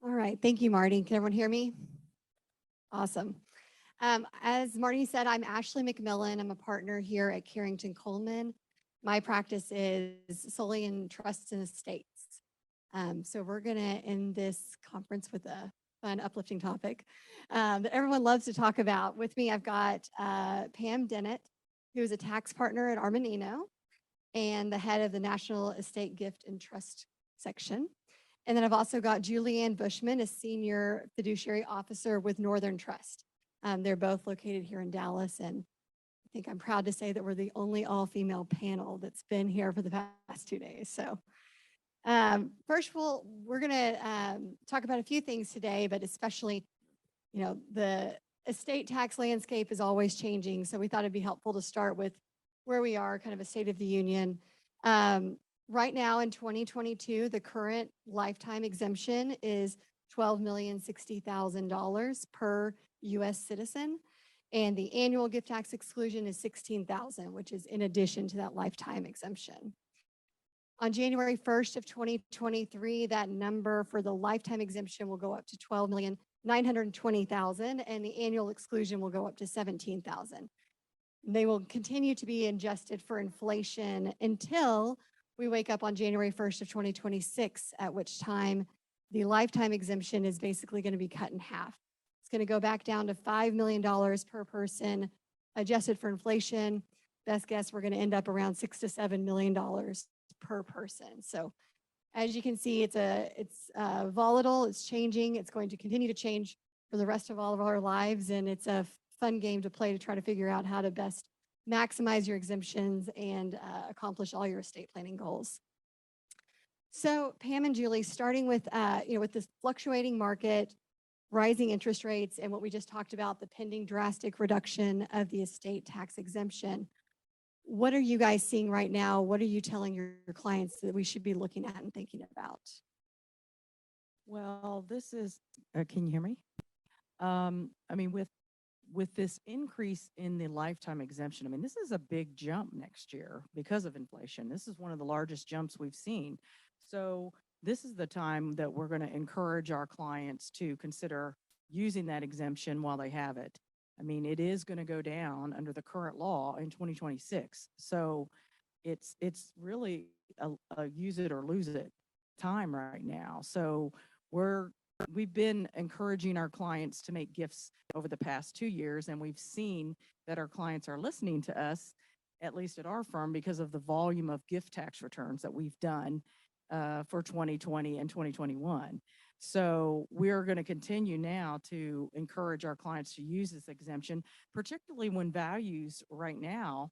All right. Thank you, Marty. Can everyone hear me? Awesome. As Marty said, I'm Ashley McMillan. I'm a partner here at Carrington Coleman. My practice is solely in trusts and estates. So we're going to end this conference with a fun, uplifting topic that everyone loves to talk about. With me, I've got Pam Dennett, who is a tax partner at Armanino and the head of the National Estate Gift and Trust section. And then I've also got Julianne Buschman, a senior fiduciary officer with Northern Trust. They're both located here in Dallas, and I think I'm proud to say that we're the only all-female panel that's been here for the past 2 days. So first of all, we're going to talk about a few things today, but especially, the estate tax landscape is always changing. So we thought it'd be helpful to start with where we are, kind of a state of the union. Right now in 2022, the current lifetime exemption is $12,060,000 per U.S. citizen. And the annual gift tax exclusion is $16,000, which is in addition to that lifetime exemption. On January 1st of 2023, that number for the lifetime exemption will go up to $12,920,000, and the annual exclusion will go up to $17,000. They will continue to be adjusted for inflation until we wake up on January 1st of 2026, at which time the lifetime exemption is basically going to be cut in half. It's going to go back down to $5 million per person, adjusted for inflation. Best guess, we're going to end up around $6 to $7 million per person. So as you can see, it's volatile, it's changing, it's going to continue to change for the rest of all of our lives, and it's a fun game to play to try to figure out how to best maximize your exemptions and accomplish all your estate planning goals. So Pam and Julie, starting with, with this fluctuating market, rising interest rates, and what we just talked about, the pending drastic reduction of the estate tax exemption, what are you guys seeing right now? What are you telling your clients that we should be looking at and thinking about? Well, this is, can you hear me? I mean, with this increase in the lifetime exemption, I mean, this is a big jump next year because of inflation. This is one of the largest jumps we've seen. So this is the time that we're going to encourage our clients to consider using that exemption while they have it. I mean, it is going to go down under the current law in 2026. So it's really a use it or lose it time right now. So we've been encouraging our clients to make gifts over the past 2 years, and we've seen that our clients are listening to us, at least at our firm, because of the volume of gift tax returns that we've done for 2020 and 2021. So we're going to continue now to encourage our clients to use this exemption, particularly when values right now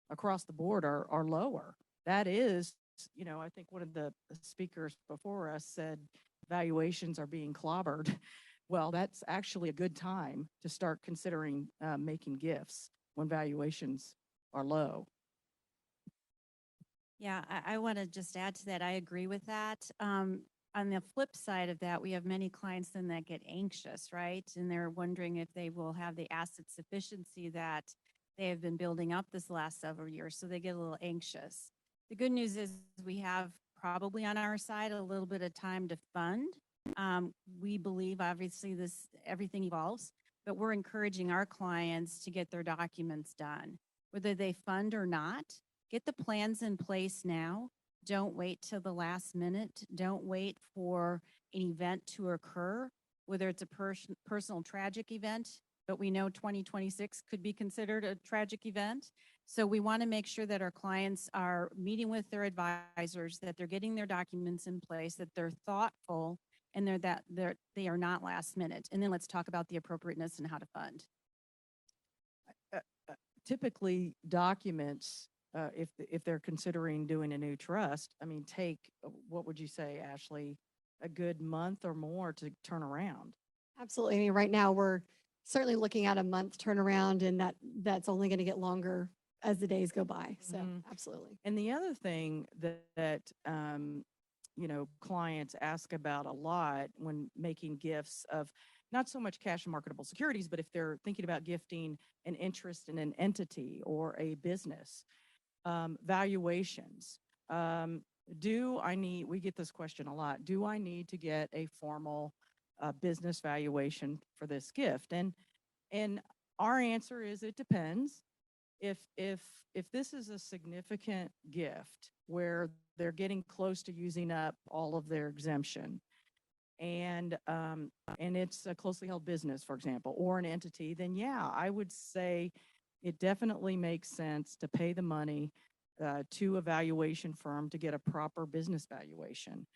across the board are lower. That is, I think one of the speakers before us said valuations are being clobbered. Well, that's actually a good time to start considering making gifts when valuations are low. Yeah, I want to just add to that. I agree with that. On the flip side of that, we have many clients then that get anxious, right? And they're wondering if they will have the asset sufficiency that they have been building up this last several years. So they get a little anxious. The good news is we have probably on our side a little bit of time to fund. We believe obviously everything evolves, but we're encouraging our clients to get their documents done. Whether they fund or not, get the plans in place now. Don't wait till the last minute. Don't wait for an event to occur, whether it's a personal tragic event, but we know 2026 could be considered a tragic event. So we want to make sure that our clients are meeting with their advisors, that they're getting their documents in place, that they're thoughtful, and they are not last minute. And then let's talk about the appropriateness and how to fund. Typically, documents, if they're considering doing a new trust, I mean, take, what would you say, Ashley, a good month or more to turn around? Absolutely. I mean, right now we're certainly looking at a month turnaround, and that's only going to get longer as the days go by. So absolutely. And the other thing that clients ask about a lot when making gifts of not so much cash and marketable securities, but if they're thinking about gifting an interest in an entity or a business, valuations. We get this question a lot. Do I need to get a formal business valuation for this gift. And our answer is it depends. If this is a significant gift where they're getting close to using up all of their exemption, and it's a closely held business, for example, or an entity, then yeah, I would say it definitely makes sense to pay the money to a valuation firm to get a proper business valuation,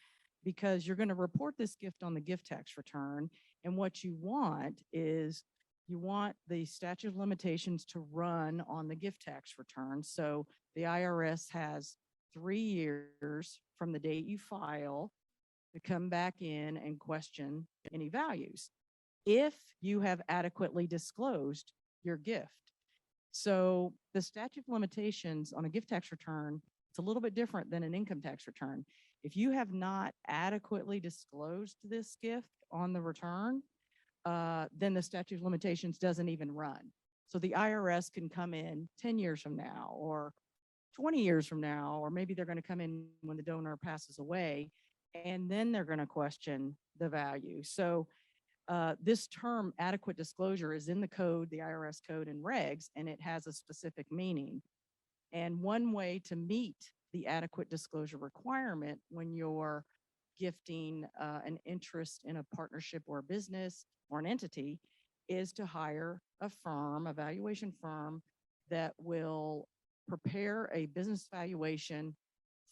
because you're going to report this gift on the gift tax return. And what you want is you want the statute of limitations to run on the gift tax return. So the IRS has 3 years from the date you file to come back in and question any values if you have adequately disclosed your gift. So the statute of limitations on a gift tax return, it's a little bit different than an income tax return. If you have not adequately disclosed this gift on the return, then the statute of limitations doesn't even run. So the IRS can come in 10 years from now or 20 years from now, or maybe they're going to come in when the donor passes away, and then they're going to question the value. So this term adequate disclosure is in the code, the IRS code and regs, and it has a specific meaning. And one way to meet the adequate disclosure requirement when you're gifting an interest in a partnership or a business or an entity is to hire a firm, a valuation firm, that will prepare a business valuation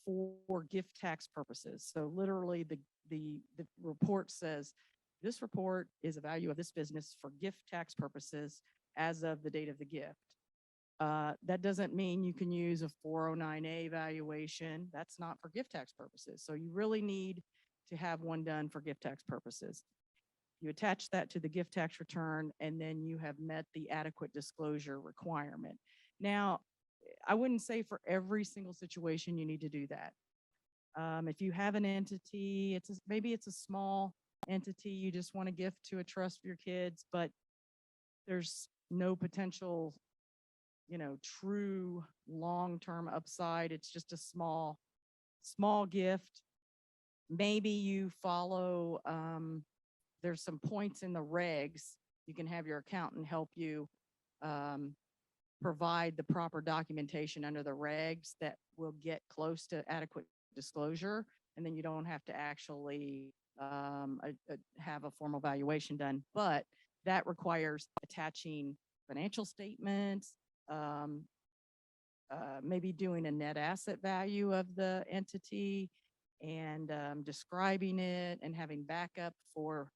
for gift tax purposes. So literally the report says, this report is a value of this business for gift tax purposes as of the date of the gift. That doesn't mean you can use a 409A valuation. That's not for gift tax purposes. So you really need to have one done for gift tax purposes. You attach that to the gift tax return, and then you have met the adequate disclosure requirement. Now, I wouldn't say for every single situation you need to do that. If you have an entity, maybe it's a small entity, you just want to gift to a trust for your kids, but there's no potential, true long-term upside. It's just a small gift. Maybe you follow, there's some points in the regs. You can have your accountant help you provide the proper documentation under the regs that will get close to adequate disclosure. And then you don't have to actually have a formal valuation done, but that requires attaching financial statements, maybe doing a net asset value of the entity, and describing it and having backup for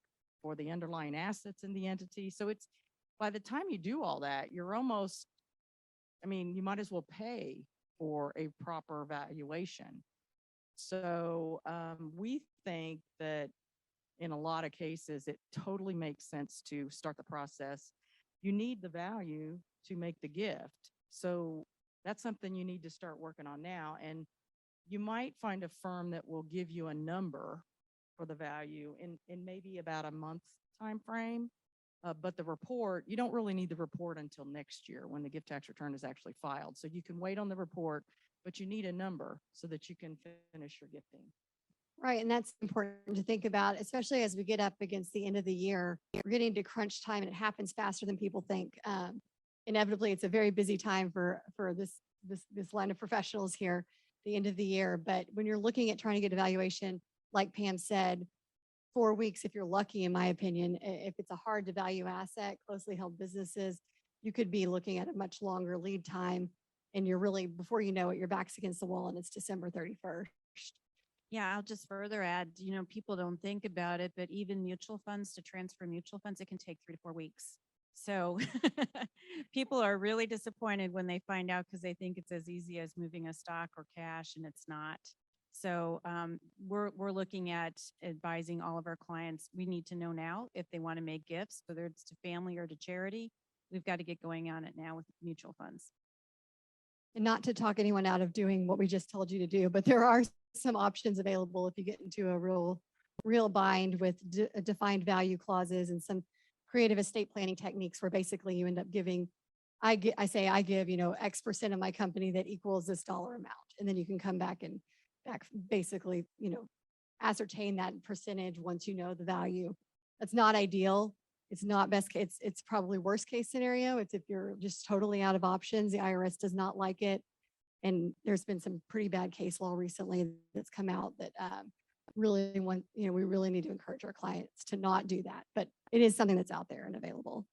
the underlying assets in the entity. So it's, by the time you do all that, you're almost, you might as well pay for a proper valuation. So we think that in a lot of cases, it totally makes sense to start the process. You need the value to make the gift. So that's something you need to start working on now. And you might find a firm that will give you a number for the value in maybe about a month's time frame. But the report, you don't really need the report until next year when the gift tax return is actually filed. So you can wait on the report, but you need a number so that you can finish your gifting. Right. And that's important to think about, especially as we get up against the end of the year. We're getting to crunch time, and it happens faster than people think. Inevitably, it's a very busy time for this line of professionals here, the end of the year. But when you're looking at trying to get a valuation, like Pam said, 4 weeks, if you're lucky, in my opinion. If it's a hard to value asset, closely held businesses, you could be looking at a much longer lead time. And you're really, before you know it, your back's against the wall and it's December 31st. Yeah, I'll just further add, people don't think about it, but even mutual funds, to transfer mutual funds, it can take 3 to 4 weeks. So people are really disappointed when they find out, because they think it's as easy as moving a stock or cash, and it's not. So we're looking at advising all of our clients. We need to know now if they want to make gifts, whether it's to family or to charity. We've got to get going on it now with mutual funds. And not to talk anyone out of doing what we just told you to do, but there are some options available if you get into a real bind with defined value clauses and some creative estate planning techniques where basically you end up giving, I give, X% of my company that equals this dollar amount. And then you can come back and basically, ascertain that percentage once you know the value. That's not ideal. It's not best case. It's probably worst case scenario. It's if you're just totally out of options. The IRS does not like it. And there's been some pretty bad case law recently that's come out that really we really need to encourage our clients to not do that. But it is something that's out there and available.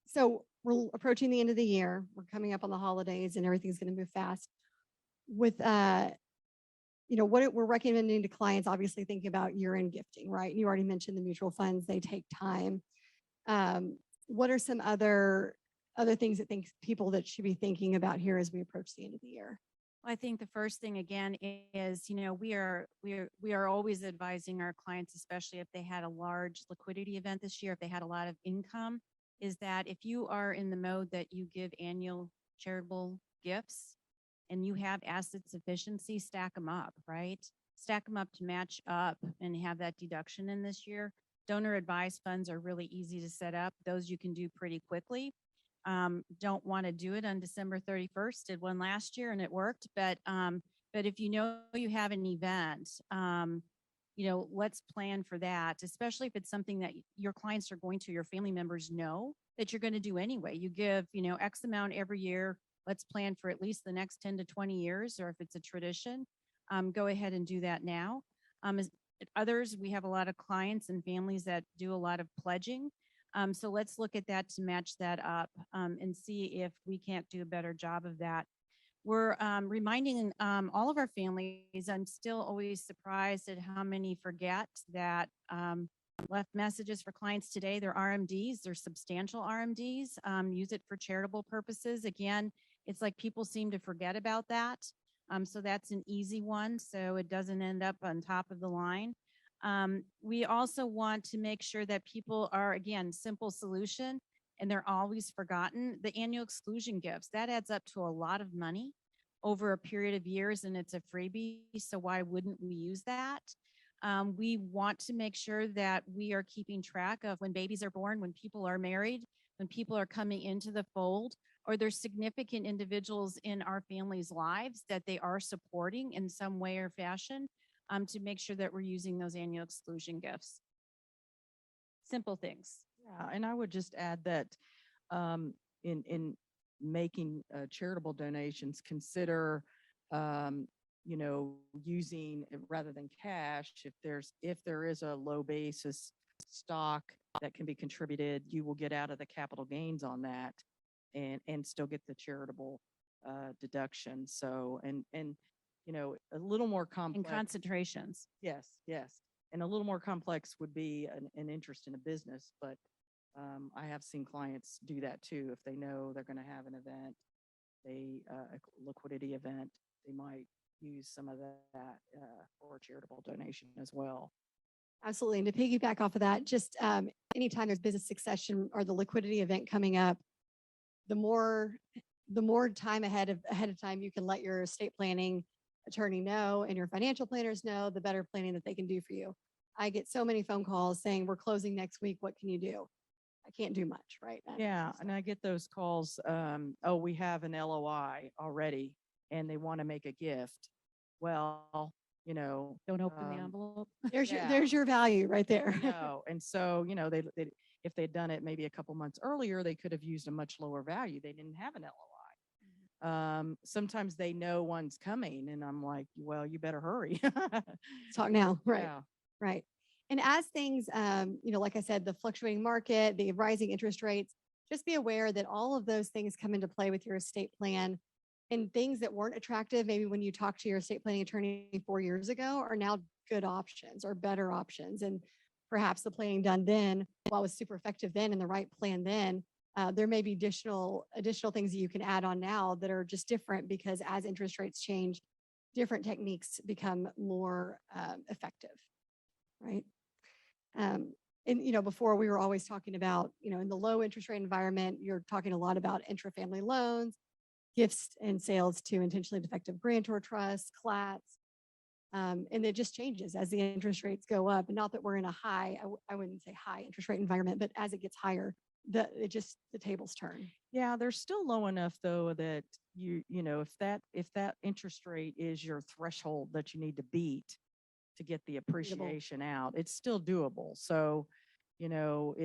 So we're approaching the end of the year. We're coming up on the holidays and everything's going to move fast. With what we're recommending to clients, obviously thinking about year-end gifting, right? You already mentioned the mutual funds, they take time. What are some other things that people that should be thinking about here as we approach the end of the year? I think the first thing again is, we are always advising our clients, especially if they had a large liquidity event this year, if they had a lot of income, is that if you are in the mode that you give annual charitable gifts and you have asset sufficiency, stack them up, right? Stack them up to match up and have that deduction in this year. Donor advised funds are really easy to set up. Those you can do pretty quickly. Don't want to do it on December 31st. Did one last year and it worked. But if you have an event, let's plan for that, especially if it's something that your clients are going to, your family members know that you're going to do anyway. You give, X amount every year. Let's plan for at least the next 10 to 20 years, or if it's a tradition, go ahead and do that now. Others, we have a lot of clients and families that do a lot of pledging. So let's look at that to match that up and see if we can't do a better job of that. We're reminding all of our families, I'm still always surprised at how many forget that left messages for clients today. They're RMDs, they're substantial RMDs, use it for charitable purposes. Again, it's like people seem to forget about that. So that's an easy one, so it doesn't end up on top of the line. We also want to make sure that people are, again, simple solution, and they're always forgotten. The annual exclusion gifts, that adds up to a lot of money over a period of years, and it's a freebie, so why wouldn't we use that? We want to make sure that we are keeping track of when babies are born, when people are married, when people are coming into the fold, or there's significant individuals in our families' lives that they are supporting in some way or fashion, to make sure that we're using those annual exclusion gifts. Simple things. Yeah, and I would just add that in making charitable donations, consider using rather than cash. If there is a low basis stock that can be contributed, you will get out of the capital gains on that and still get the charitable deduction. So and a little more complex. And concentrations. Yes. And a little more complex would be an interest in a business, but I have seen clients do that too. If they know they're going to have an event, a liquidity event, they might use some of that for a charitable donation as well. Absolutely. And to piggyback off of that, just anytime there's business succession or the liquidity event coming up, the more time ahead of time you can let your estate planning attorney know and your financial planners know, the better planning that they can do for you. I get so many phone calls saying, we're closing next week. What can you do? I can't do much, right? Yeah. And I get those calls. Oh, we have an LOI already and they want to make a gift. Well, don't open the envelope. There's your value right there. No. And so, they if they'd done it maybe a couple months earlier, they could have used a much lower value. They didn't have an LOI. Sometimes they know one's coming and I'm like, well, you better hurry. Talk now. Right. Yeah. Right. And as things, like I said, the fluctuating market, the rising interest rates, just be aware that all of those things come into play with your estate plan, and things that weren't attractive, maybe when you talked to your estate planning attorney 4 years ago, are now good options or better options. And perhaps the planning done then, while it was super effective then and the right plan then, there may be additional things that you can add on now that are just different, because as interest rates change, different techniques become more effective, right? Before we were always talking about, in the low interest rate environment, you're talking a lot about intrafamily loans, gifts and sales to intentionally defective grantor trusts, CLATs. And it just changes as the interest rates go up. And not that we're in a high, I wouldn't say high interest rate environment, but as it gets higher, the tables turn. Yeah, they're still low enough though that if that interest rate is your threshold that you need to beat to get the appreciation out. It's still doable. So, you know,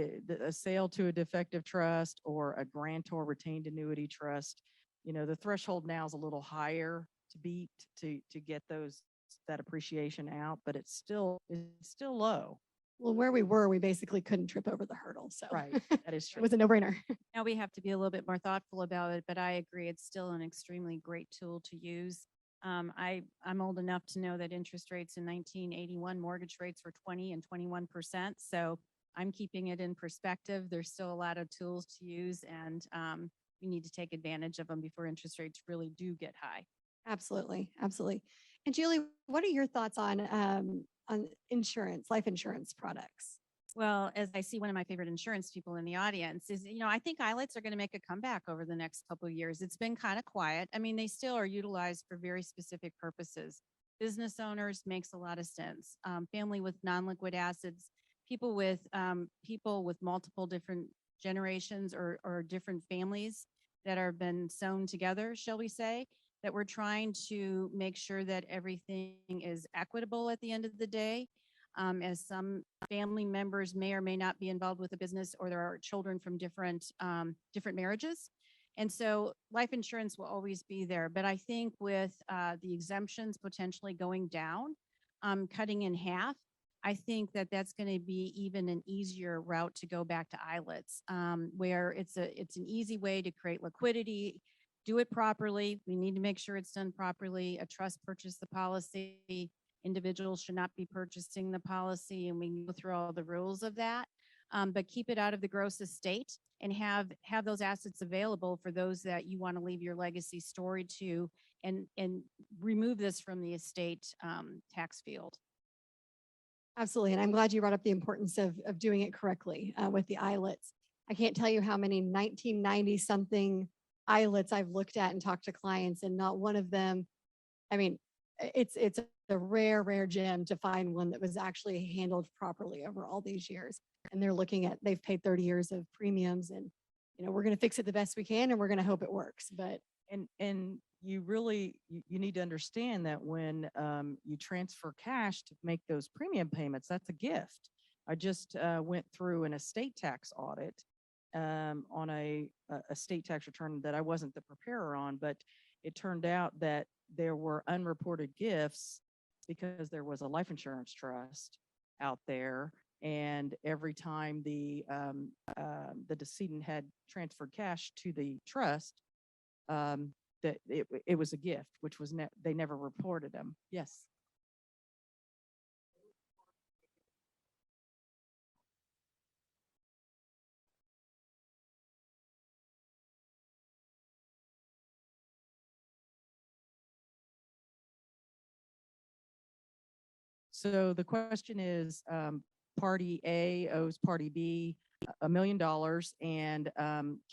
a sale to a defective trust or a grantor retained annuity trust, you know, the threshold now is a little higher to beat to get that appreciation out, but it's still low. Well, where we were, we basically couldn't trip over the hurdle. So Right. That is it true. was a no-brainer. Now we have to be a little bit more thoughtful about it, but I agree, it's still an extremely great tool to use. I'm old enough to know that interest rates in 1981, mortgage rates were 20 and 21%. So I'm keeping it in perspective. There's still a lot of tools to use, and we need to take advantage of them before interest rates really do get high. Absolutely. Absolutely. And Julie, what are your thoughts on insurance, life insurance products? Well, as I see one of my favorite insurance people in the audience is, I think ILETs are going to make a comeback over the next couple of years. It's been kind of quiet. I mean, they still are utilized for very specific purposes. Business owners makes a lot of sense. Family with non-liquid assets, people with multiple different generations or different families that have been sewn together, shall we say, that we're trying to make sure that everything is equitable at the end of the day. As some family members may or may not be involved with a business, or there are children from different marriages. And so life insurance will always be there. But I think with the exemptions potentially going down, cutting in half, I think that that's going to be even an easier route to go back to ILETs, where it's an easy way to create liquidity, do it properly. We need to make sure it's done properly. A trust purchased the policy. Individuals should not be purchasing the policy, and we can go through all the rules of that. But keep it out of the gross estate and have those assets available for those that you want to leave your legacy story to, and remove this from the estate tax field. Absolutely. And I'm glad you brought up the importance of doing it correctly with the ILETs. I can't tell you how many 1990 something ILETs I've looked at and talked to clients, and not one of them, I mean, it's a rare gem to find one that was actually handled properly over all these years. And they've paid 30 years of premiums, and, we're going to fix it the best we can, and we're going to hope it works. But And you really, you need to understand that when you transfer cash to make those premium payments, that's a gift. I just went through an estate tax audit on a estate tax return that I wasn't the preparer on, but it turned out that there were unreported gifts because there was a life insurance trust out there, and every time the decedent had transferred cash to the trust, that it was a gift, which was they never reported them. Yes. So the question is, Party A owes Party B $1 million, and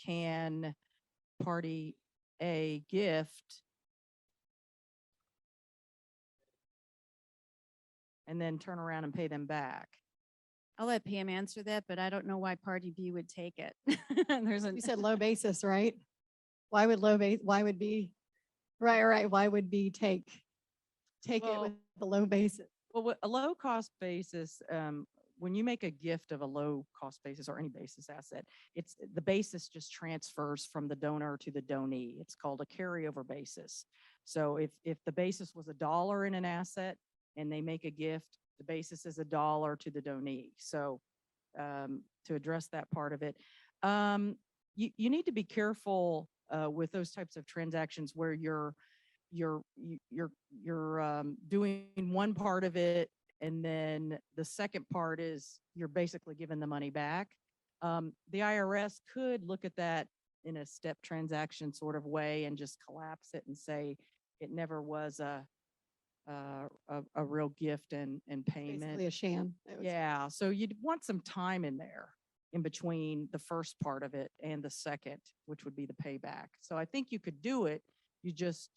can Party A gift and then turn around and pay them back? I'll let Pam answer that, but I don't know why Party B would take it. you said low basis, right? Why would B, right. Why would B take it with the low basis? Well, with a low cost basis, when you make a gift of a low cost basis or any basis asset, the basis just transfers from the donor to the donee. It's called a carryover basis. So if the basis was $1 in an asset and they make a gift, the basis is $1 to the donee. So to address that part of it, you need to be careful with those types of transactions where you're doing one part of it, and then the second part is you're basically giving the money back. The IRS could look at that in a step transaction sort of way and just collapse it and say it never was a real gift and payment. Basically a sham. Yeah, so you'd want some time in there in between the first part of it and the second, which would be the payback. So I think you could do it. You just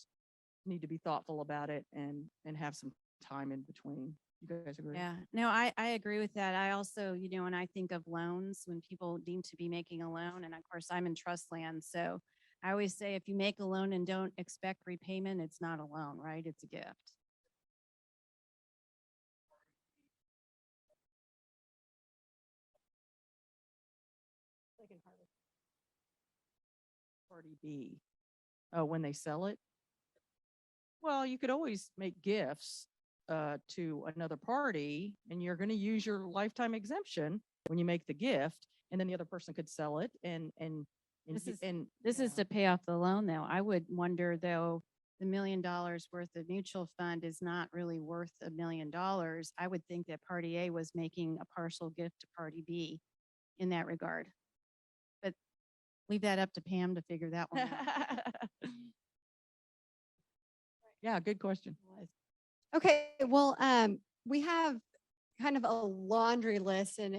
need to be thoughtful about it and have some time in between. You guys agree? Yeah, no, I agree with that. I also, when I think of loans, when people deem to be making a loan, and of course I'm in trust land, so I always say if you make a loan and don't expect repayment, it's not a loan, right? It's a gift. party B when they sell it? Well, you could always make gifts to another party, and you're going to use your lifetime exemption when you make the gift, and then the other person could sell it This is and This you is know. to pay off the loan, though. I would wonder, though, the $1 million worth of mutual fund is not really worth $1 million. I would think that Party A was making a partial gift to Party B in that regard. But leave that up to Pam to figure that one out. Yeah, good question. Okay, well, we have kind of a laundry list and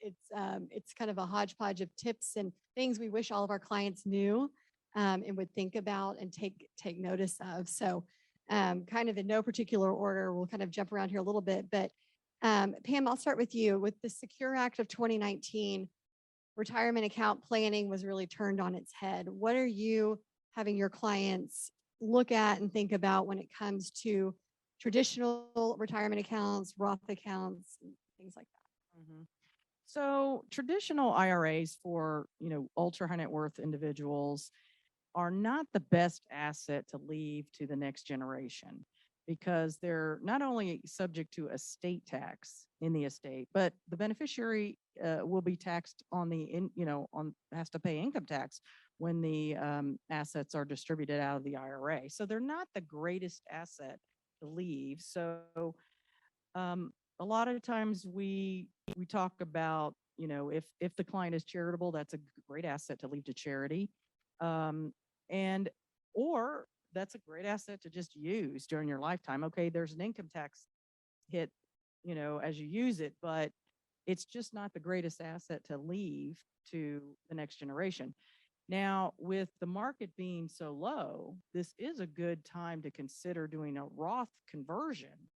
it's kind of a hodgepodge of tips and things we wish all of our clients knew and would think about and take notice of. So kind of in no particular order, we'll kind of jump around here a little bit, but Pam, I'll start with you. With the Secure Act of 2019, retirement account planning was really turned on its head. What are you having your clients look at and think about when it comes to traditional retirement accounts, Roth accounts, and things like that? Mhm. So traditional IRAs for, ultra high net worth individuals are not the best asset to leave to the next generation because they're not only subject to estate tax in the estate, but the beneficiary will be taxed on has to pay income tax when the assets are distributed out of the IRA. So they're not the greatest asset to leave. So a lot of times we talk about, if the client is charitable, that's a great asset to leave to charity. And or that's a great asset to just use during your lifetime. Okay, there's an income tax hit, as you use it, but it's just not the greatest asset to leave to the next generation. Now, with the market being so low, this is a good time to consider doing a Roth conversion.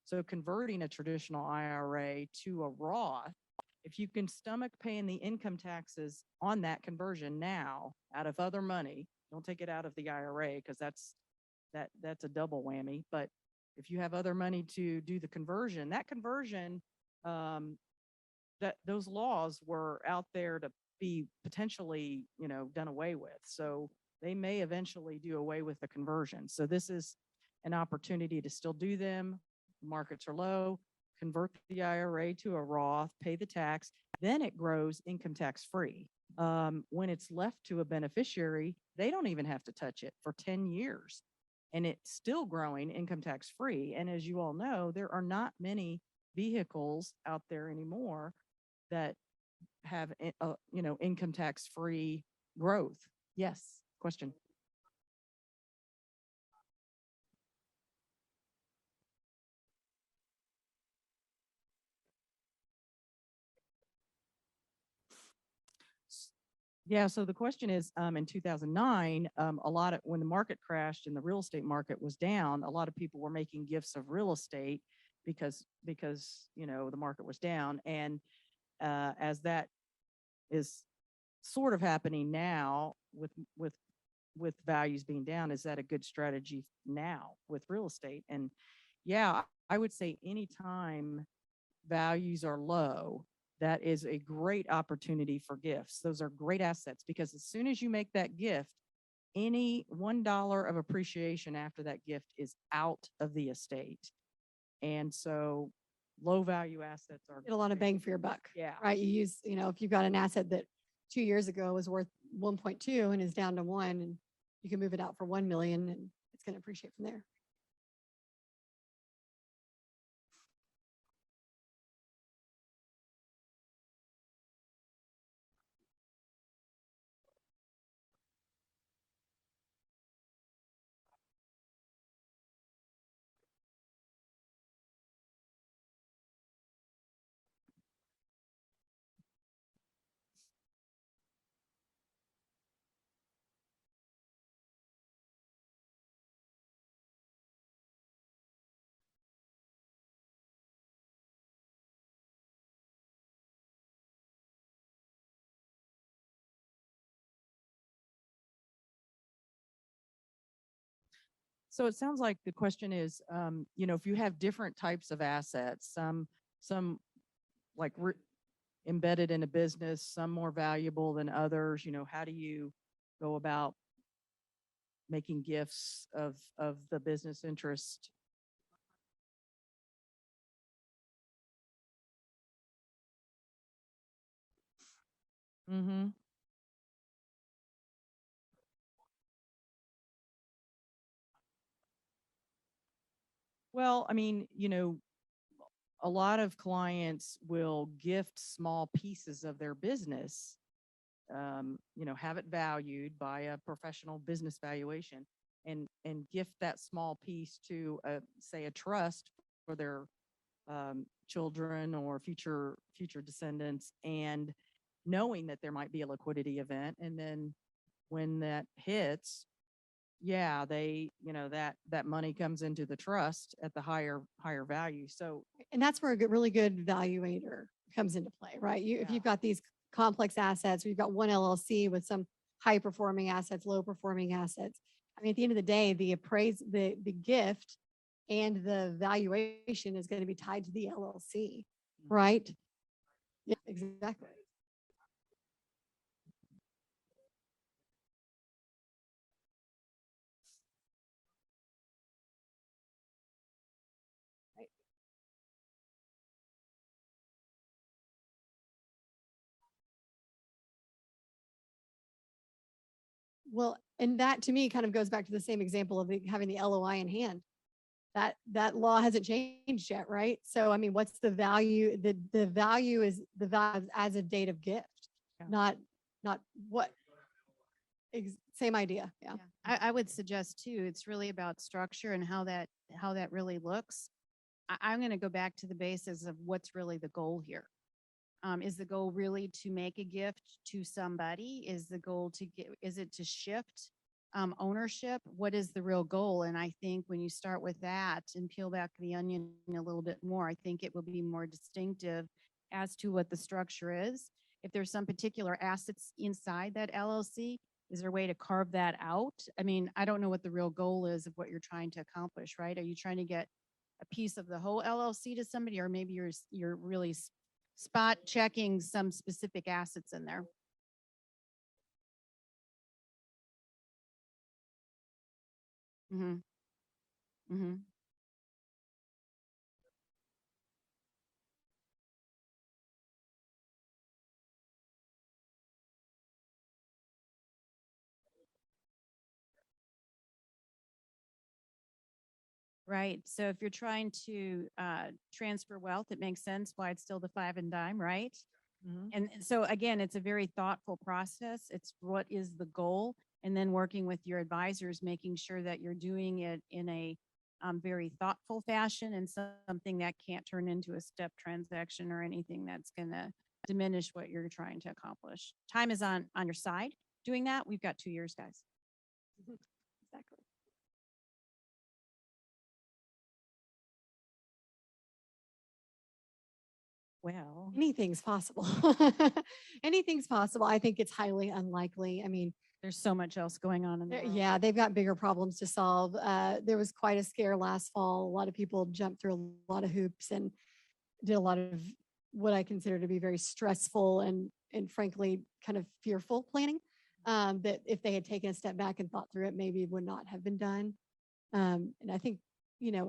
So converting a traditional IRA to a Roth, if you can stomach paying the income taxes on that conversion now out of other money, don't take it out of the IRA because that's a double whammy. But if you have other money to do the conversion, that conversion, that those laws were out there to be potentially, done away with. So they may eventually do away with the conversion. So this is an opportunity to still do them. Markets are low, convert the IRA to a Roth, pay the tax, then it grows income tax free. When it's left to a beneficiary, they don't even have to touch it for 10 years and it's still growing income tax free. And as you all know, there are not many vehicles out there anymore that have, income tax free growth. Yes, question. Yeah, so the question is, in 2009, when the market crashed and the real estate market was down, a lot of people were making gifts of real estate because the market was down. And as that is sort of happening now with values being down, is that a good strategy now with real estate? And yeah, I would say anytime values are low, that is a great opportunity for gifts. Those are great assets because as soon as you make that gift, any $1 of appreciation after that gift is out of the estate. And so low value assets are Get a lot of bang for your buck. Yeah. Right. You use, if you've got an asset that 2 years ago was worth 1.2 and is down to 1, and you can move it out for 1 million and it's going to appreciate from there. So it sounds like the question is, if you have different types of assets, some like embedded in a business, some more valuable than others, how do you go about making gifts of the business interest. Mm-hmm. Well, I mean, a lot of clients will gift small pieces of their business, have it valued by a professional business valuation and gift that small piece to say a trust for their children or future descendants, and knowing that there might be a liquidity event. And then when that hits, yeah, that money comes into the trust at the higher value. So And that's where a really good valuator comes into play, right? If Yeah. you've got these complex assets, or you've got one LLC with some high performing assets, low performing assets. I mean, at the end of the day, the gift and the valuation is going to be tied to the LLC, right? Yeah, exactly. Right. Well, and that to me kind of goes back to the same example of having the LOI in hand. That law hasn't changed yet, right? So I mean, what's the value? The value is the value as a date of gift, Yeah. not what. Same idea, yeah. I would suggest too, it's really about structure and how that really looks. I'm going to go back to the basis of what's really the goal here. Is the goal really to make a gift to somebody? Is the goal is it to shift ownership? What is the real goal? And I think when you start with that and peel back the onion a little bit more, I think it will be more distinctive as to what the structure is. If there's some particular assets inside that LLC, is there a way to carve that out? I mean, I don't know what the real goal is of what you're trying to accomplish, right? Are you trying to get a piece of the whole LLC to somebody, or maybe you're really spot checking some specific assets in there? Mm-hmm. Mm-hmm. Right. So if you're trying to transfer wealth, it makes sense why it's still the five and dime, right? Mhm. And so again, it's a very thoughtful process. It's what is the goal, and then working with your advisors, making sure that you're doing it in a very thoughtful fashion, and something that can't turn into a step transaction or anything that's going to diminish what you're trying to accomplish. Time is on your side doing that. We've got 2 years, guys. Exactly. Well, Anything's possible. Anything's possible. I think it's highly unlikely. I mean, There's so much else going on in the world. yeah, they've got bigger problems to solve. There was quite a scare last fall. A lot of people jumped through a lot of hoops and did a lot of what I consider to be very stressful and frankly kind of fearful planning. That if they had taken a step back and thought through it, maybe would not have been done. And I think,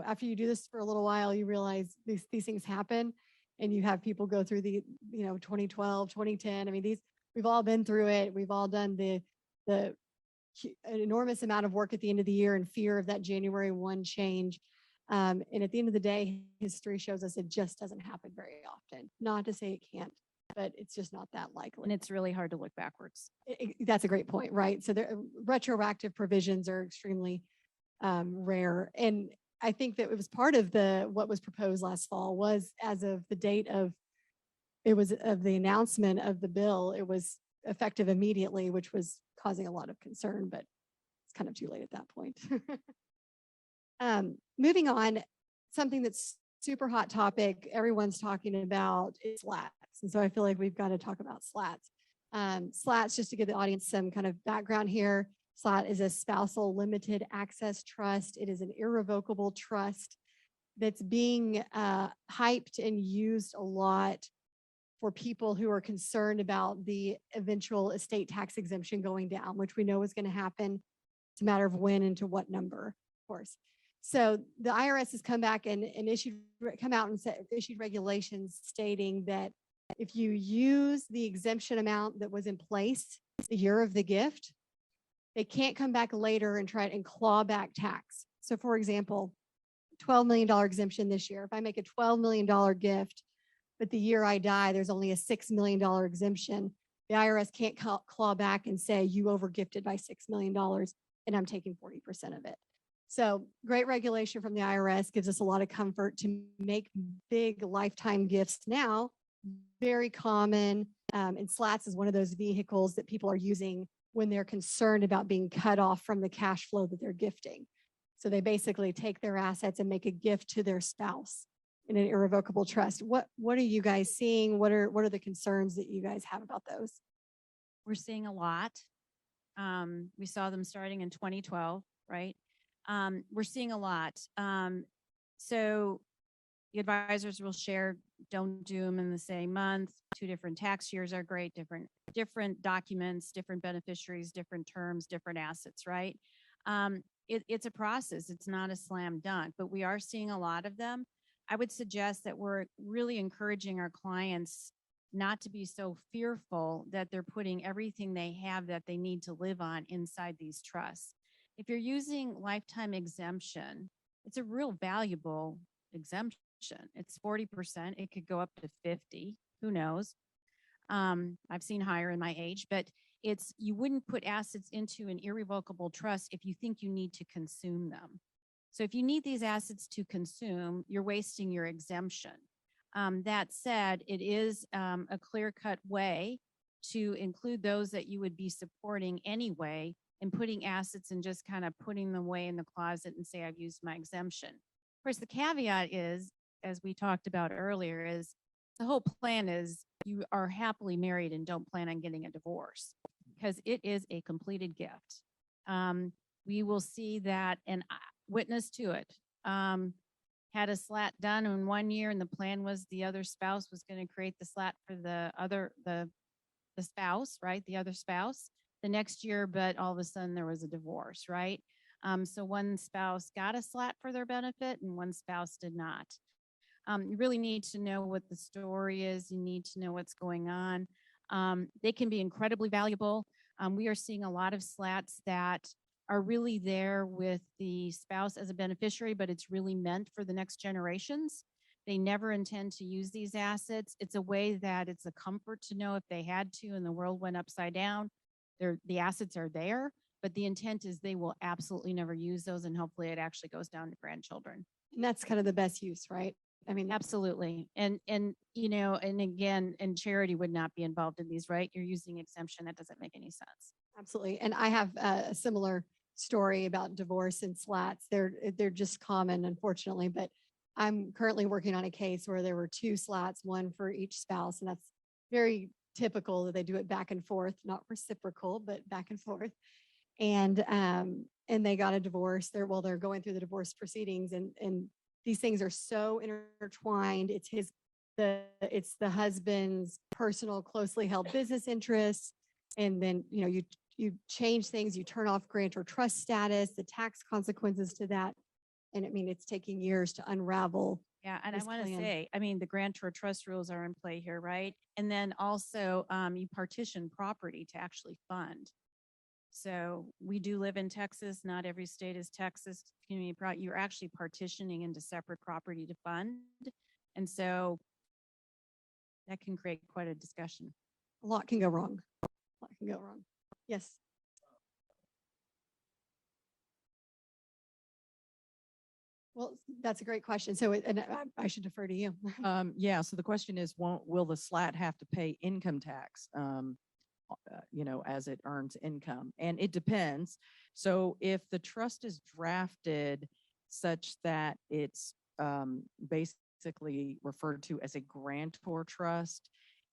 after you do this for a little while, you realize these things happen, and you have people go through 2012, 2010. I mean, we've all been through it. We've all done the an enormous amount of work at the end of the year in fear of that January 1 change. And at the end of the day, history shows us it just doesn't happen very often. Not to say it can't, but it's just not that likely. And it's really hard to look backwards. That's a great point, right? So retroactive provisions are extremely rare. And I think that it was part of what was proposed last fall was as of the date of the announcement of the bill, it was effective immediately, which was causing a lot of concern, but it's kind of too late at that point. Moving on, something that's super hot topic everyone's talking about is slats. And so I feel like we've got to talk about slats. Slats, just to give the audience some kind of background here, SLAT is a spousal limited access trust. It is an irrevocable trust that's being hyped and used a lot for people who are concerned about the eventual estate tax exemption going down, which we know is going to happen. It's a matter of when and to what number, of course. So the IRS has come back and issued regulations stating that if you use the exemption amount that was in place the year of the gift, they can't come back later and try and claw back tax. So for example, $12 million exemption this year. If I make a $12 million gift, but the year I die, there's only a $6 million exemption, the IRS can't claw back and say you overgifted by $6 million and I'm taking 40% of it. So great regulation from the IRS gives us a lot of comfort to make big lifetime gifts now very common. And slats is one of those vehicles that people are using when they're concerned about being cut off from the cash flow that they're gifting. So they basically take their assets and make a gift to their spouse in an irrevocable trust. What are you guys seeing? What are the concerns that you guys have about those? We're seeing a lot. We saw them starting in 2012, right? We're seeing a lot. So the advisors will share, don't do them in the same month. 2 different tax years are great, different documents, different beneficiaries, different terms, different assets, right? It's a process. It's not a slam dunk, but we are seeing a lot of them. I would suggest that we're really encouraging our clients not to be so fearful that they're putting everything they have that they need to live on inside these trusts. If you're using lifetime exemption, it's a real valuable exemption. It's 40%. It could go up to 50. Who knows? I've seen higher in my age, but you wouldn't put assets into an irrevocable trust if you think you need to consume them. So if you need these assets to consume, you're wasting your exemption. That said, it is a clear-cut way to include those that you would be supporting anyway and putting assets and just kind of putting them away in the closet and say, I've used my exemption. Of course, the caveat is, as we talked about earlier, is the whole plan is you are happily married and don't plan on getting a divorce because it is a completed gift. We will see that and witness to it. Had a slat done in 1 year and the plan was the other spouse was going to create the slat for the spouse, right? The other spouse the next year, but all of a sudden there was a divorce, right? So one spouse got a slat for their benefit and one spouse did not. You really need to know what the story is. You need to know what's going on. They can be incredibly valuable. We are seeing a lot of slats that are really there with the spouse as a beneficiary, but it's really meant for the next generations. They never intend to use these assets. It's a way that it's a comfort to know if they had to and the world went upside down, the assets are there, but the intent is they will absolutely never use those and hopefully it actually goes down to grandchildren. And that's kind of the best use, right? I mean, absolutely. And again, and charity would not be involved in these, right? You're using exemption. That doesn't make any sense. absolutely. And I have a similar story about divorce and slats. They're just common, unfortunately, but I'm currently working on a case where there were 2 slats, one for each spouse. And that's very typical that they do it back and forth, not reciprocal, but back and forth. And they got a divorce. They're going through the divorce proceedings and these things are so intertwined. It's the husband's personal, closely held business interests. And then, you change things, you turn off grantor trust status, the tax consequences to that. And I mean, it's taking years to unravel. Yeah, and I this want to plan. say, I mean, the grantor trust rules are in play here, right? And then also you partition property to actually fund. So we do live in Texas. Not every state is Texas. You're actually partitioning into separate property to fund. And so that can create quite a discussion. A lot can go wrong. A lot can go wrong. Yes. Well, that's a great question. So, I should defer to you. Yeah, so the question is, will the slat have to pay income tax, as it earns income? And it depends. So if the trust is drafted such that it's basically referred to as a grantor trust,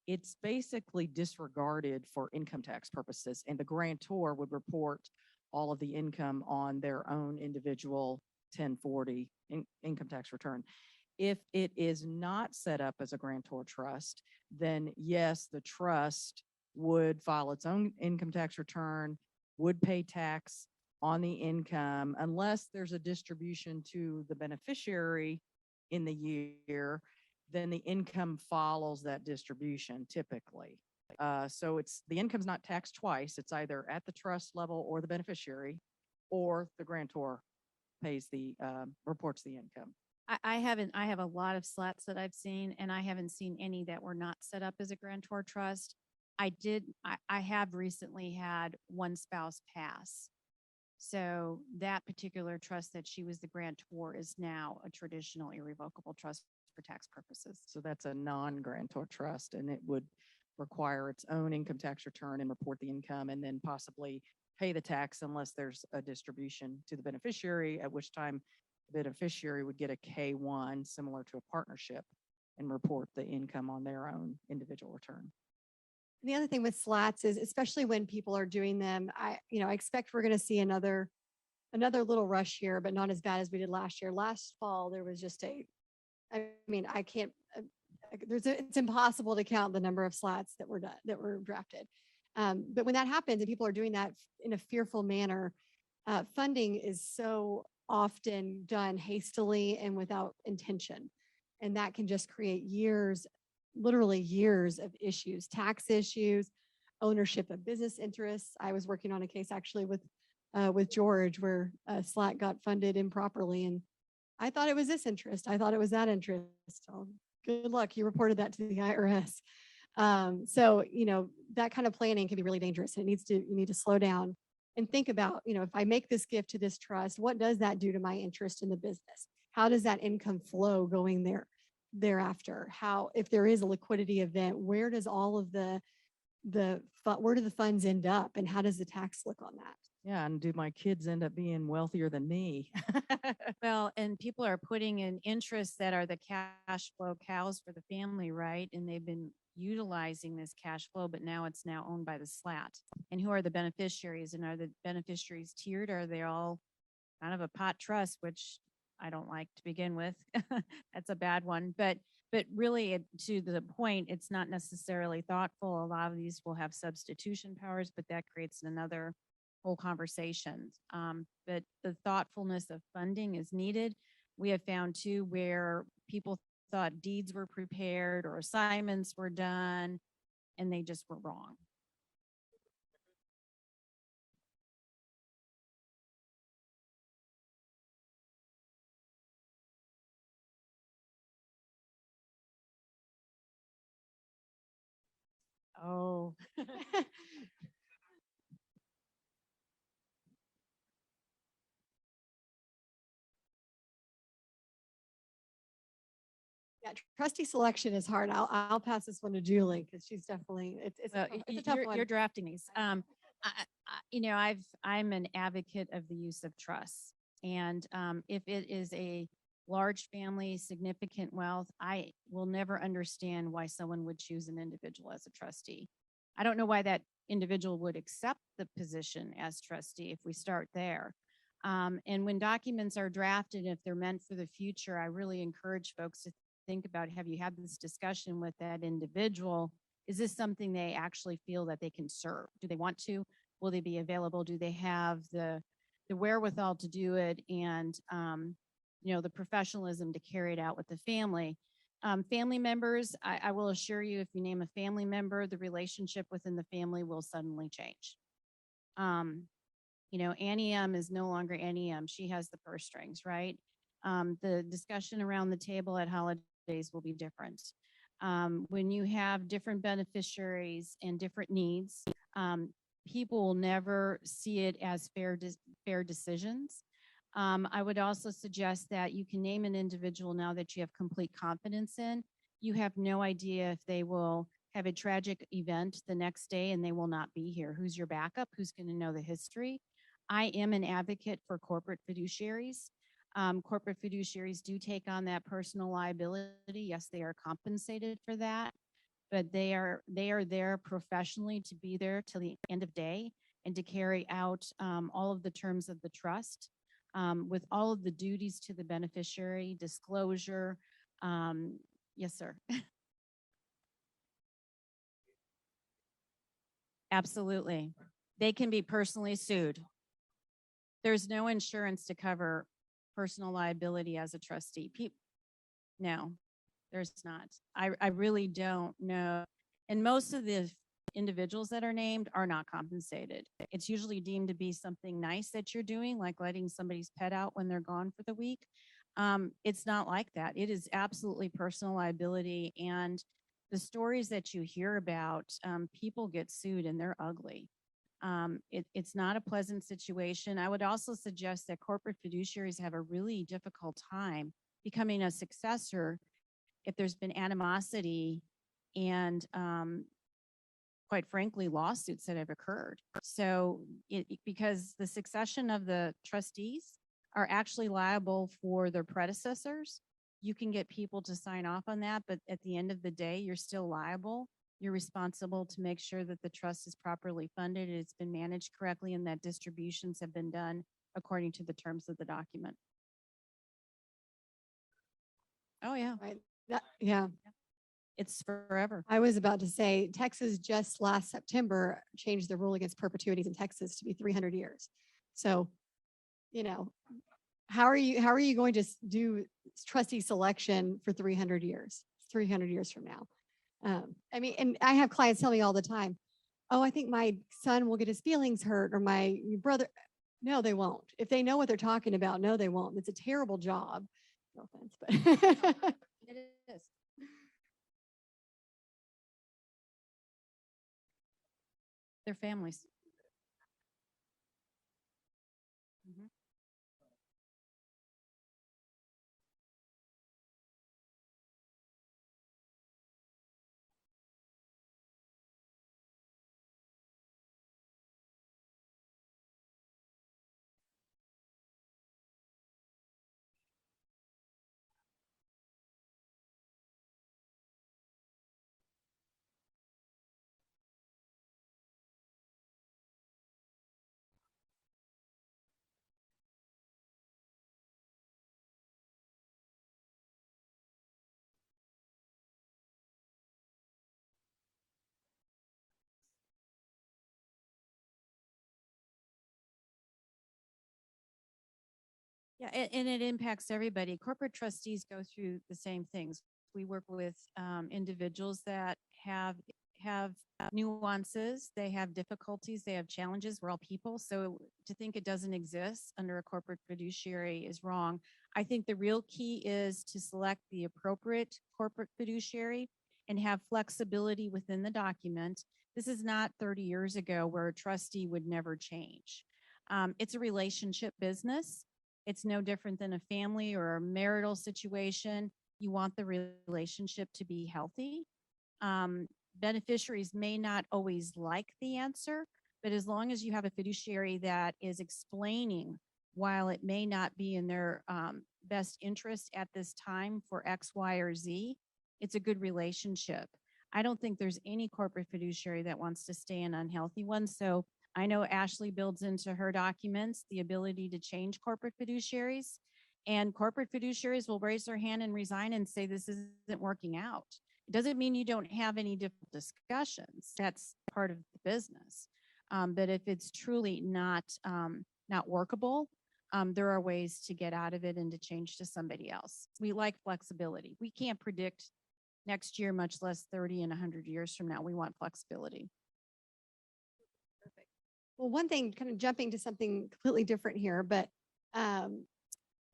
it's basically disregarded for income tax purposes. And the grantor would report all of the income on their own individual 1040 income tax return. If it is not set up as a grantor trust, then yes, the trust would file its own income tax return, would pay tax on the income unless there's a distribution to the beneficiary in the year, then the income follows that distribution typically. So the income's not taxed twice. It's either at the trust level or the beneficiary, or the grantor pays reports the income. I have a lot of slats that I've seen, and I haven't seen any that were not set up as a grantor trust. I have recently had one spouse pass. So that particular trust that she was the grantor is now a traditional irrevocable trust for tax purposes. So that's a non-grantor trust, and it would require its own income tax return and report the income, and then possibly pay the tax unless there's a distribution to the beneficiary, at which time the beneficiary would get a K-1 similar to a partnership and report the income on their own individual return. And the other thing with slats is, especially when people are doing them, I expect we're going to see another little rush here, but not as bad as we did last year. Last fall, there was just I can't, it's impossible to count the number of slats that were drafted. But when that happens and people are doing that in a fearful manner, funding is so often done hastily and without intention. And that can just create literally years of issues, tax issues, ownership of business interests. I was working on a case actually with George where SLAT got funded improperly. And I thought it was this interest. I thought it was that interest. Oh, good luck. You reported that to the IRS. So, that kind of planning can be really dangerous. And you need to slow down and think about, if I make this gift to this trust, what does that do to my interest in the business? How does that income flow going thereafter? If there is a liquidity event, where does all of where do the funds end up, and how does the tax look on that? Yeah, and do my kids end up being wealthier than me? Well, and people are putting in interests that are the cash flow cows for the family, right? And they've been utilizing this cash flow, but now it's owned by the SLAT. And who are the beneficiaries? And are the beneficiaries tiered? Are they all kind of a pot trust, which I don't like to begin with? That's a bad one. But really, to the point, it's not necessarily thoughtful. A lot of these will have substitution powers, but that creates another whole conversation. But the thoughtfulness of funding is needed. We have found too where people thought deeds were prepared or assignments were done, and they just were wrong. Oh. Yeah, trustee selection is hard. I'll pass this one to Julie because she's definitely it's a tough one. You're drafting these. I'm an advocate of the use of trusts, and if it is a large family, significant wealth, I will never understand why someone would choose an individual as a trustee. I don't know why that individual would accept the position as trustee if we start there. And when documents are drafted, if they're meant for the future, I really encourage folks to think about, have you had this discussion with that individual? Is this something they actually feel that they can serve? Do they want to? Will they be available? Do they have the wherewithal to do it? And, the professionalism to carry it out with the family. Family members, I will assure you, if you name a family member, the relationship within the family will suddenly change. Annie M is no longer Annie M. She has the purse strings, right? The discussion around the table at holidays will be different. When you have different beneficiaries and different needs, people will never see it as fair decisions. I would also suggest that you can name an individual now that you have complete confidence in. You have no idea if they will have a tragic event the next day and they will not be here. Who's your backup? Who's going to know the history? I am an advocate for corporate fiduciaries. Corporate fiduciaries do take on that personal liability. Yes, they are compensated for that, but they are there professionally to be there till the end of day and to carry out all of the terms of the trust with all of the duties to the beneficiary, disclosure, Yes, sir. Absolutely. They can be personally sued. There's no insurance to cover personal liability as a trustee. No, there's not. I really don't know. And most of the individuals that are named are not compensated. It's usually deemed to be something nice that you're doing, like letting somebody's pet out when they're gone for the week. It's not like that. It is absolutely personal liability. And the stories that you hear about, people get sued and they're ugly. It's not a pleasant situation. I would also suggest that corporate fiduciaries have a really difficult time becoming a successor if there's been animosity and quite frankly, lawsuits that have occurred. So because the succession of the trustees are actually liable for their predecessors, you can get people to sign off on that, but at the end of the day, you're still liable. You're responsible to make sure that the trust is properly funded, it's been managed correctly, and that distributions have been done according to the terms of the document. Oh, yeah. Right. Yeah. It's forever. I was about to say, Texas just last September changed the rule against perpetuities in Texas to be 300 years. So, you know, how are you going to do trustee selection for 300 years, 300 years from now? I mean, and I have clients tell me all the time, oh, I think my son will get his feelings hurt, or my brother. No, they won't. If they know what they're talking about, no, they won't. It's a terrible job. No offense, but It is. Their families. Mhm. Yeah, and it impacts everybody. Corporate trustees go through the same things. We work with individuals that have nuances, they have difficulties, they have challenges. We're all people, so to think it doesn't exist under a corporate fiduciary is wrong. I think the real key is to select the appropriate corporate fiduciary and have flexibility within the document. This is not 30 years ago where a trustee would never change. It's a relationship business. It's no different than a family or a marital situation. You want the relationship to be healthy. Beneficiaries may not always like the answer, but as long as you have a fiduciary that is explaining while it may not be in their best interest at this time for X, Y, or Z, it's a good relationship. I don't think there's any corporate fiduciary that wants to stay in unhealthy ones. So I know Ashley builds into her documents the ability to change corporate fiduciaries, and corporate fiduciaries will raise their hand and resign and say, this isn't working out. It doesn't mean you don't have any different discussions. That's part of the business. But if it's truly not workable, there are ways to get out of it and to change to somebody else. We like flexibility. We can't predict next year, much less 30 and 100 years from now. We want flexibility. well, one thing, kind of jumping to something completely different here, but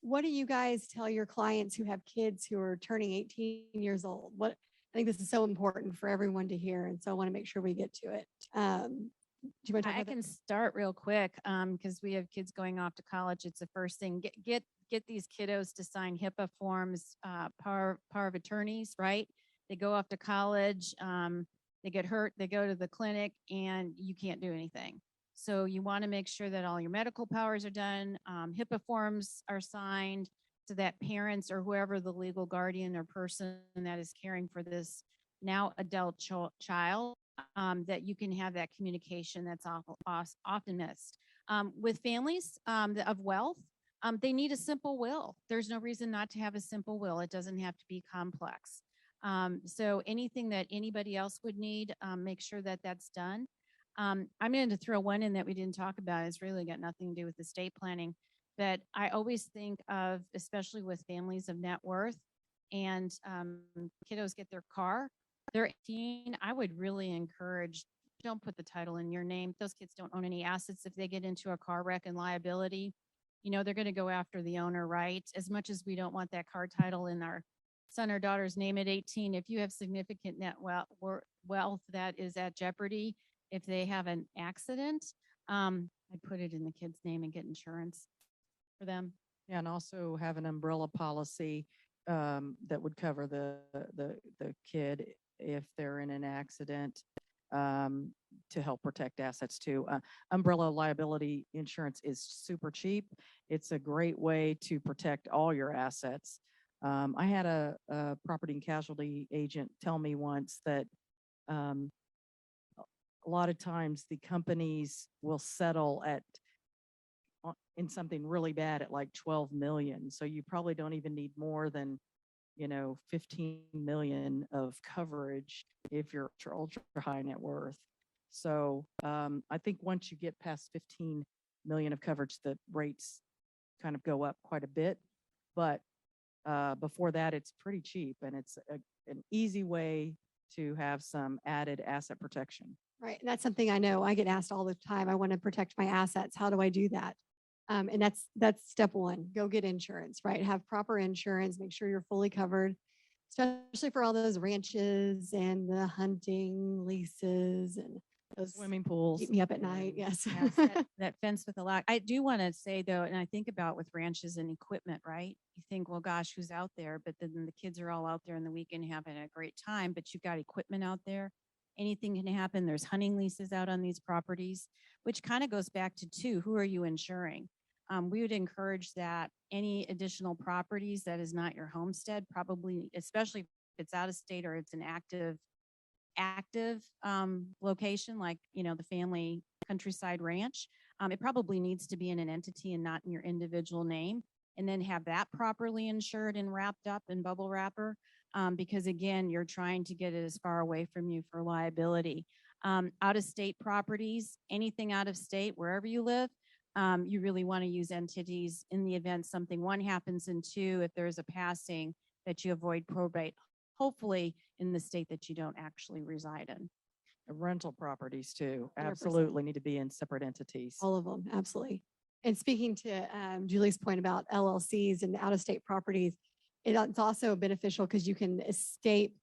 what do you guys tell your clients who have kids who are turning 18 years old? What I think this is so important for everyone to hear, and so I want to make sure we get to it. Do you want to talk I about can start real quick because we have kids going off to college. It's the first thing. Get these kiddos to sign HIPAA forms, power of attorneys, right? They go off to college, they get hurt, they go to the clinic, and you can't do anything. So you want to make sure that all your medical powers are done, HIPAA forms are signed, so that parents or whoever the legal guardian or person that is caring for this now adult child, that you can have that communication that's often missed. With families of wealth, They need a simple will. There's no reason not to have a simple will. It doesn't have to be complex. So anything that anybody else would need, make sure that that's done. I'm going to throw one in that we didn't talk about. It's really got nothing to do with estate planning, but I always think of, especially with families of net worth and kiddos get their car, they're 18. I would really encourage, don't put the title in your name. Those kids don't own any assets. If they get into a car wreck and liability, they're going to go after the owner, right? As much as we don't want that car title in our son or daughter's name at 18, if you have significant net wealth that is at jeopardy, if they have an accident, I'd put it in the kid's name and get insurance for them. Yeah, and also have an umbrella policy that would cover the kid if they're in an accident, to help protect assets too. Umbrella liability insurance is super cheap. It's a great way to protect all your assets. I had a property and casualty agent tell me once that a lot of times the companies will settle in something really bad at like 12 million. So you probably don't even need more than 15 million of coverage if you're ultra high net worth. So I think once you get past 15 million of coverage, the rates kind of go up quite a bit. But before that, it's pretty cheap, and it's an easy way to have some added asset protection. Right. And that's something I know I get asked all the time. I want to protect my assets. How do I do that? And that's step one. Go get insurance, right? Have proper insurance. Make sure you're fully covered, especially for all those ranches and the hunting leases and those Swimming pools. keep me up at night. Yes. Yes, that fence with the lock. I do want to say though, and I think about with ranches and equipment, right? You think, well, gosh, who's out there? But then the kids are all out there in the weekend having a great time, but you've got equipment out there. Anything can happen. There's hunting leases out on these properties, which kind of goes back to who are you insuring? We would encourage that any additional properties that is not your homestead, probably, especially if it's out of state or it's an active location, like, the family countryside ranch, it probably needs to be in an entity and not in your individual name, and then have that properly insured and wrapped up in bubble wrapper. Because again, you're trying to get it as far away from you for liability. Out of state properties, anything out of state, wherever you live, you really want to use entities in the event something, one happens, and two, if there's a passing, that you avoid probate, hopefully in the state that you don't actually reside in. Rental properties too, 100%. absolutely need to be in separate entities. All of them. Absolutely. And speaking to Julie's point about LLCs and out-of-state properties, it's also beneficial because you can escape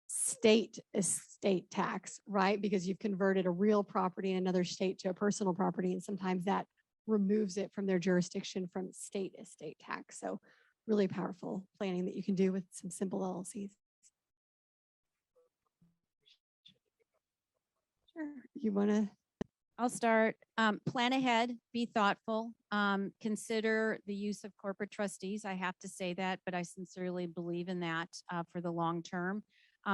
state estate tax, right? Because you've converted a real property in another state to a personal property. And sometimes that removes it from their jurisdiction from state estate tax. So really powerful planning that you can do with some simple LLCs. Sure. You want to? I'll start. Plan ahead, be thoughtful, consider the use of corporate trustees. I have to say that, but I sincerely believe in that for the long term.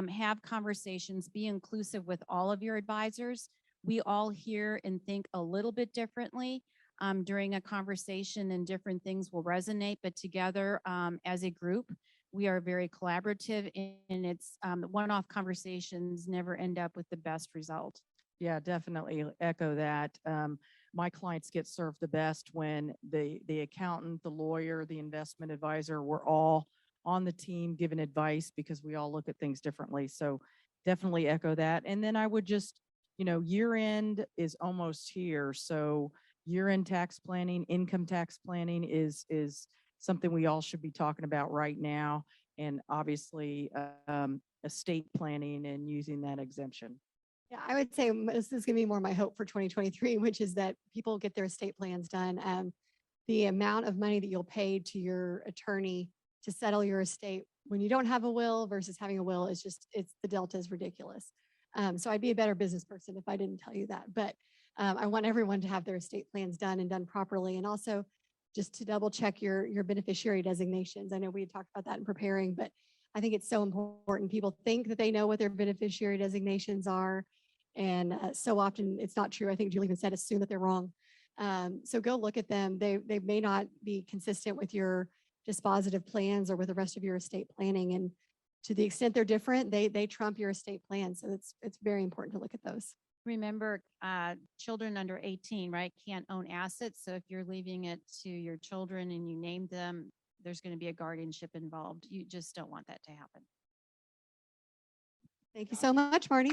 Have conversations, be inclusive with all of your advisors. We all hear and think a little bit differently during a conversation, and different things will resonate, but together as a group, we are very collaborative, and it's one-off conversations never end up with the best result. Yeah, definitely echo that. My clients get served the best when the accountant, the lawyer, the investment advisor, we're all on the team giving advice because we all look at things differently. So definitely echo that. And then I would just, year end is almost here. So year end tax planning, income tax planning is something we all should be talking about right now. And obviously estate planning and using that exemption. Yeah, I would say this is going to be more my hope for 2023, which is that people get their estate plans done. The amount of money that you'll pay to your attorney to settle your estate when you don't have a will versus having a will is the delta is ridiculous. So I'd be a better business person if I didn't tell you that. But I want everyone to have their estate plans done and done properly. And also just to double check your beneficiary designations. I know we had talked about that in preparing, but I think it's so important. People think that they know what their beneficiary designations are. And so often it's not true. I think Julie even said, assume that they're wrong. So go look at them. They may not be consistent with your dispositive plans or with the rest of your estate planning. And to the extent they're different, they trump your estate plan. So it's very important to look at those. Remember, children under 18, right, can't own assets. So if you're leaving it to your children and you name them, there's going to be a guardianship involved. You just don't want that to happen. Thank you so much, Marty.